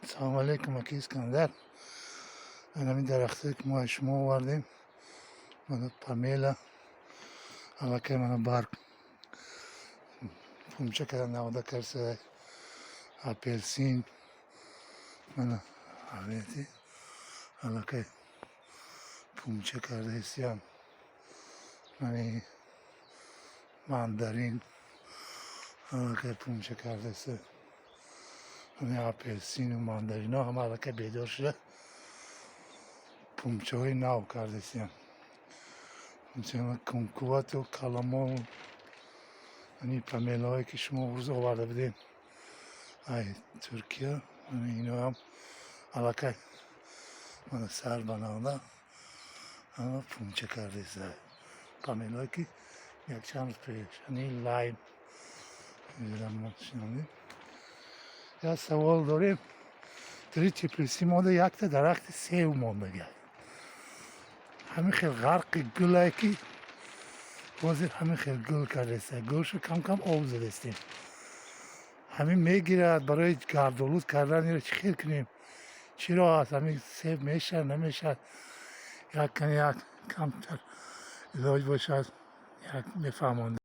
سلام علیکم اکی اسکندر. من همین درخته که ما شما آوردیم من پامیلا علاقه من برگ پومچه کردن 90% اپلسین من آوردی علاقه پومچه کرده هستیم من ماندارین علاقه پومچه کرده است من اپلسین و ماندارین ها هم علاقه بیدار شده پومچه های نو کرده هستیم پومچه کنکوات و کلامو این پامیلا هایی که شما روز آورده بدین ای ترکیه من اینو هم علاقه من سر بناده اما پومچه کرده است پامیلا هایی که یک چند روز پیش این لاین میدونم ما شنیدیم. یا سوال داریم در تبریزی مانده یک تا درخت سیب ماندگی همین خیلی غرق گل هایی که بازی همین خیلی گل کرده است گلشو کم کم آب زده استیم همین میگیرد برای گردآلود کردن این چی خیلی کنیم چرا هست همین سیب میشه نمیشه یک کمتر علاج باشد یک میفهمانده